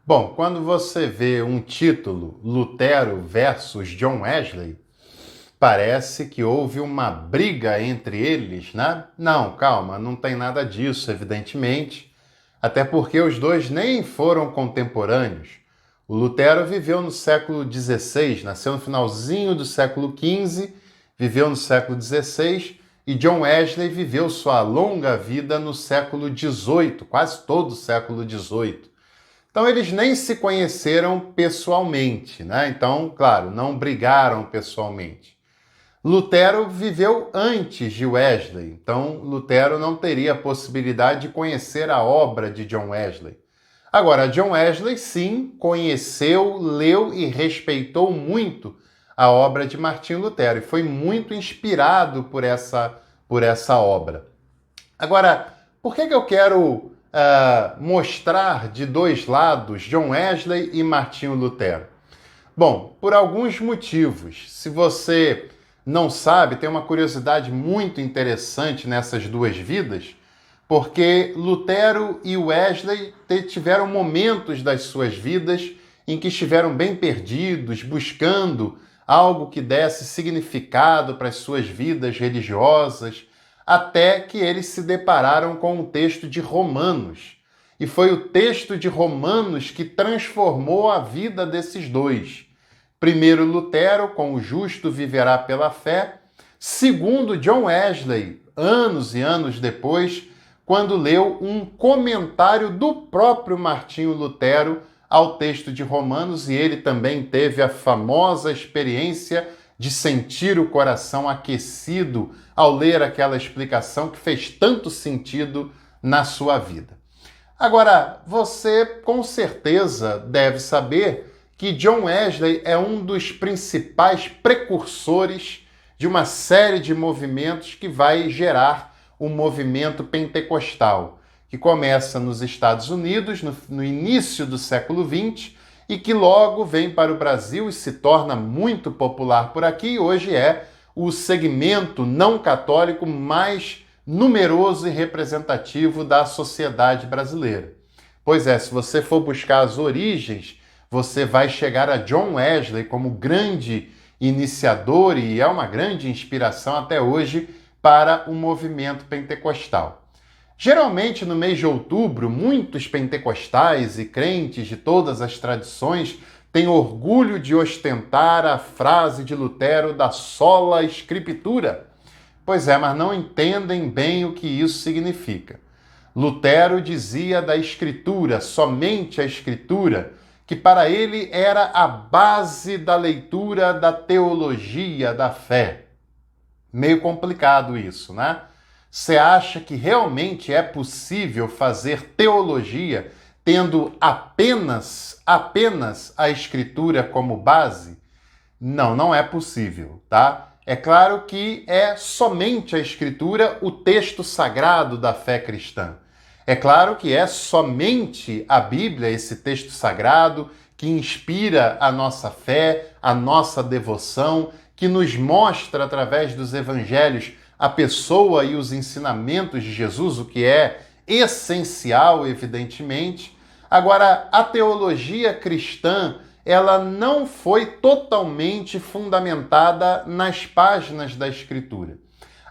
Bom, quando você vê um título, Lutero versus John Wesley, parece que houve uma briga entre eles, né? Não, calma, não tem nada disso, evidentemente. Até porque os dois nem foram contemporâneos. O Lutero viveu no século XVI, nasceu no finalzinho do século XV, viveu no século XVI, e John Wesley viveu sua longa vida no século XVIII, quase todo o século XVIII. Então eles nem se conheceram pessoalmente, né? Então, claro, não brigaram pessoalmente. Lutero viveu antes de Wesley, então Lutero não teria a possibilidade de conhecer a obra de John Wesley. Agora, John Wesley sim conheceu, leu e respeitou muito a obra de Martinho Lutero e foi muito inspirado por essa obra. Agora, por que eu quero mostrar de dois lados John Wesley e Martinho Lutero? Bom, por alguns motivos. Se você não sabe, tem uma curiosidade muito interessante nessas duas vidas, porque Lutero e Wesley tiveram momentos das suas vidas em que estiveram bem perdidos, buscando algo que desse significado para as suas vidas religiosas, até que eles se depararam com o texto de Romanos. E foi o texto de Romanos que transformou a vida desses dois. Primeiro, Lutero, com o justo viverá pela fé. Segundo, John Wesley, anos e anos depois, quando leu um comentário do próprio Martinho Lutero ao texto de Romanos, e ele também teve a famosa experiência de sentir o coração aquecido ao ler aquela explicação que fez tanto sentido na sua vida. Agora, você com certeza deve saber que John Wesley é um dos principais precursores de uma série de movimentos que vai gerar o movimento pentecostal, que começa nos Estados Unidos no início do século XX e que logo vem para o Brasil e se torna muito popular por aqui e hoje é o segmento não católico mais numeroso e representativo da sociedade brasileira. Pois é, se você for buscar as origens, você vai chegar a John Wesley como grande iniciador e é uma grande inspiração até hoje para o movimento pentecostal. Geralmente, no mês de outubro, muitos pentecostais e crentes de todas as tradições têm orgulho de ostentar a frase de Lutero da sola Scriptura. Pois é, mas não entendem bem o que isso significa. Lutero dizia da Escritura, somente a Escritura, que para ele era a base da leitura da teologia da fé. Meio complicado isso, né? Você acha que realmente é possível fazer teologia tendo apenas a Escritura como base? Não, não é possível, tá? É claro que é somente a Escritura o texto sagrado da fé cristã. É claro que é somente a Bíblia, esse texto sagrado, que inspira a nossa fé, a nossa devoção, que nos mostra através dos evangelhos a pessoa e os ensinamentos de Jesus, o que é essencial, evidentemente. Agora, a teologia cristã, ela não foi totalmente fundamentada nas páginas da Escritura.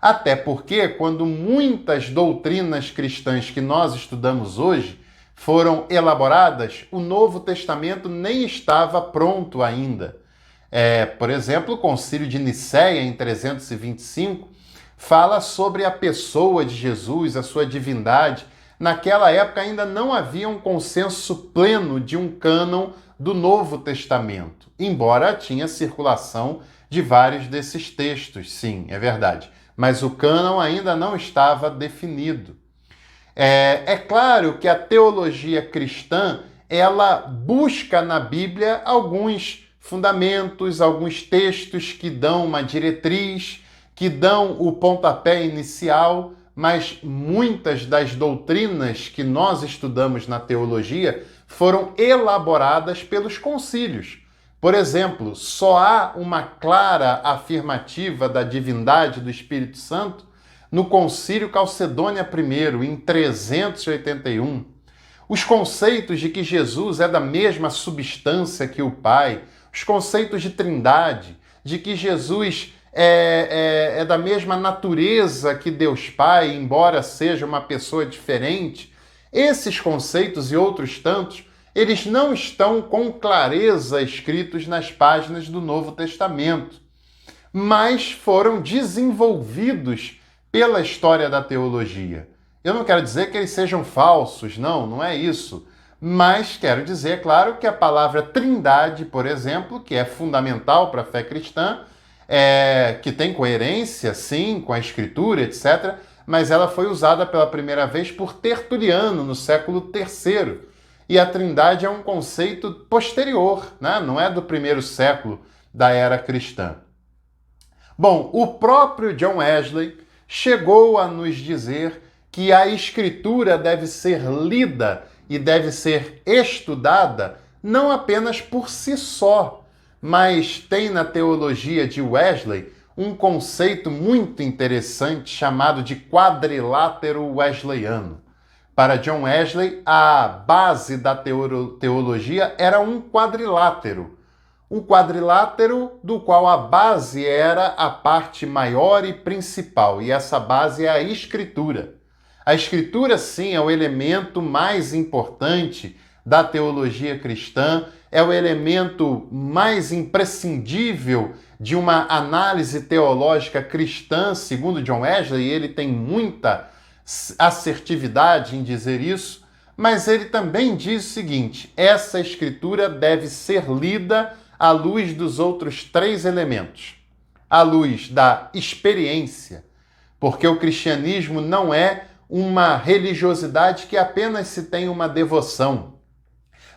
Até porque, quando muitas doutrinas cristãs que nós estudamos hoje foram elaboradas, o Novo Testamento nem estava pronto ainda. Por exemplo, o Concílio de Nicéia, em 325, fala sobre a pessoa de Jesus, a sua divindade. Naquela época ainda não havia um consenso pleno de um cânon do Novo Testamento, embora tinha circulação de vários desses textos, sim, é verdade. Mas o cânon ainda não estava definido. É claro que a teologia cristã, ela busca na Bíblia alguns fundamentos, alguns textos que dão uma diretriz, que dão o pontapé inicial, mas muitas das doutrinas que nós estudamos na teologia foram elaboradas pelos concílios. Por exemplo, só há uma clara afirmativa da divindade do Espírito Santo no Concílio Calcedônia I, em 381. Os conceitos de que Jesus é da mesma substância que o Pai, os conceitos de trindade, de que Jesus é da mesma natureza que Deus Pai, embora seja uma pessoa diferente, esses conceitos e outros tantos, eles não estão com clareza escritos nas páginas do Novo Testamento, mas foram desenvolvidos pela história da teologia. Eu não quero dizer que eles sejam falsos, não é isso. Mas quero dizer, claro, que a palavra trindade, por exemplo, que é fundamental para a fé cristã, que tem coerência, sim, com a Escritura, etc., mas ela foi usada pela primeira vez por Tertuliano, no século III. E a trindade é um conceito posterior, né? Não é do primeiro século da era cristã. Bom, o próprio John Wesley chegou a nos dizer que a Escritura deve ser lida e deve ser estudada não apenas por si só, mas tem na teologia de Wesley um conceito muito interessante chamado de quadrilátero wesleyano. Para John Wesley, a base da teologia era um quadrilátero do qual a base era a parte maior e principal, e essa base é a Escritura. A Escritura, sim, é o elemento mais importante da teologia cristã, é o elemento mais imprescindível de uma análise teológica cristã, segundo John Wesley, e ele tem muita assertividade em dizer isso, mas ele também diz o seguinte: essa Escritura deve ser lida à luz dos outros três elementos. À luz da experiência, porque o cristianismo não é uma religiosidade que apenas se tem uma devoção,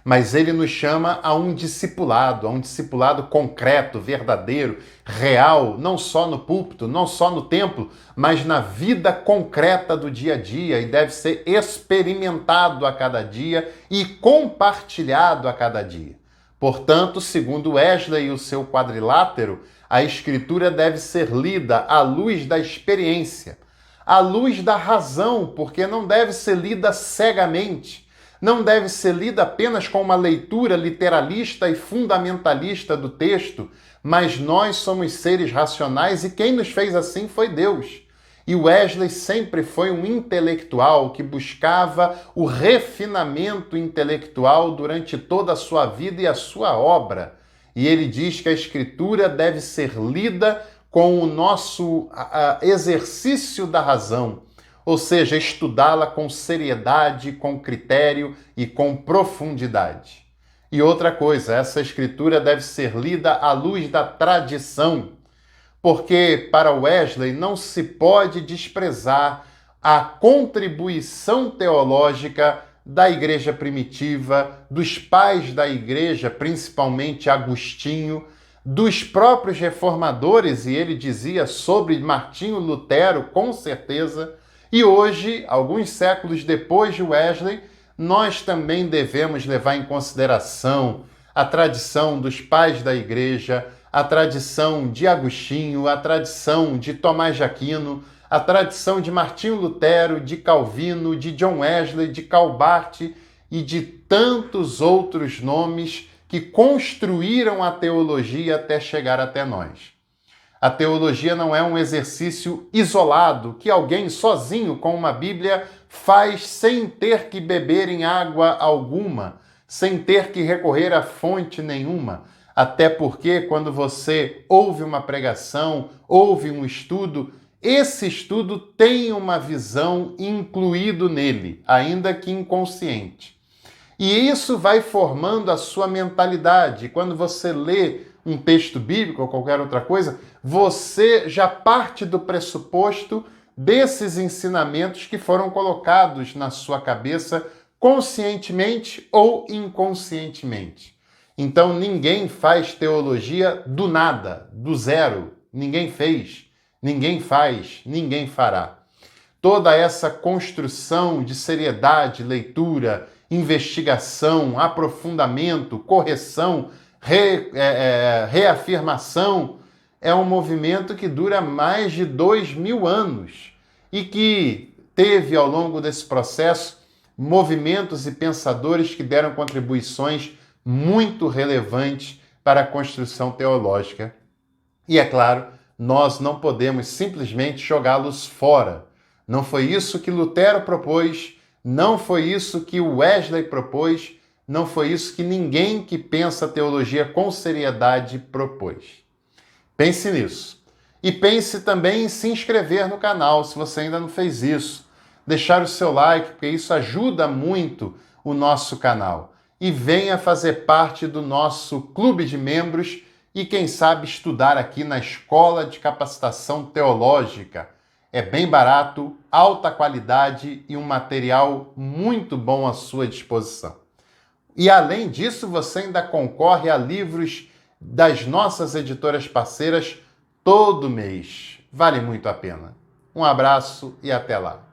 mas ele nos chama a um discipulado concreto, verdadeiro, real, não só no púlpito, não só no templo, mas na vida concreta do dia a dia, e deve ser experimentado a cada dia e compartilhado a cada dia. Portanto, segundo Wesley e o seu quadrilátero, a Escritura deve ser lida à luz da experiência, à luz da razão, porque não deve ser lida cegamente, não deve ser lida apenas com uma leitura literalista e fundamentalista do texto, mas nós somos seres racionais e quem nos fez assim foi Deus. E Wesley sempre foi um intelectual que buscava o refinamento intelectual durante toda a sua vida e a sua obra. E ele diz que a Escritura deve ser lida com o nosso exercício da razão, ou seja, estudá-la com seriedade, com critério e com profundidade. E outra coisa, essa Escritura deve ser lida à luz da tradição, porque para Wesley não se pode desprezar a contribuição teológica da igreja primitiva, dos pais da igreja, principalmente Agostinho, dos próprios reformadores, e ele dizia sobre Martinho Lutero, com certeza, e hoje, alguns séculos depois de Wesley, nós também devemos levar em consideração a tradição dos pais da igreja, a tradição de Agostinho, a tradição de Tomás de Aquino, a tradição de Martinho Lutero, de Calvino, de John Wesley, de Calbart e de tantos outros nomes que construíram a teologia até chegar até nós. A teologia não é um exercício isolado que alguém sozinho com uma Bíblia faz sem ter que beber em água alguma, sem ter que recorrer a fonte nenhuma. Até porque quando você ouve uma pregação, ouve um estudo, esse estudo tem uma visão incluído nele, ainda que inconsciente. E isso vai formando a sua mentalidade. Quando você lê um texto bíblico ou qualquer outra coisa, você já parte do pressuposto desses ensinamentos que foram colocados na sua cabeça conscientemente ou inconscientemente. Então ninguém faz teologia do nada, do zero. Ninguém fez, ninguém faz, ninguém fará. Toda essa construção de seriedade, leitura, investigação, aprofundamento, correção, reafirmação, é um movimento que dura mais de 2000 anos e que teve, ao longo desse processo, movimentos e pensadores que deram contribuições muito relevantes para a construção teológica. E, é claro, nós não podemos simplesmente jogá-los fora. Não foi isso que Lutero propôs, não foi isso que Wesley propôs, não foi isso que ninguém que pensa teologia com seriedade propôs. Pense nisso. E pense também em se inscrever no canal, se você ainda não fez isso. Deixar o seu like, porque isso ajuda muito o nosso canal. E venha fazer parte do nosso clube de membros e, quem sabe, estudar aqui na Escola de Capacitação Teológica. É bem barato, alta qualidade e um material muito bom à sua disposição. E, além disso, você ainda concorre a livros das nossas editoras parceiras todo mês. Vale muito a pena. Um abraço e até lá.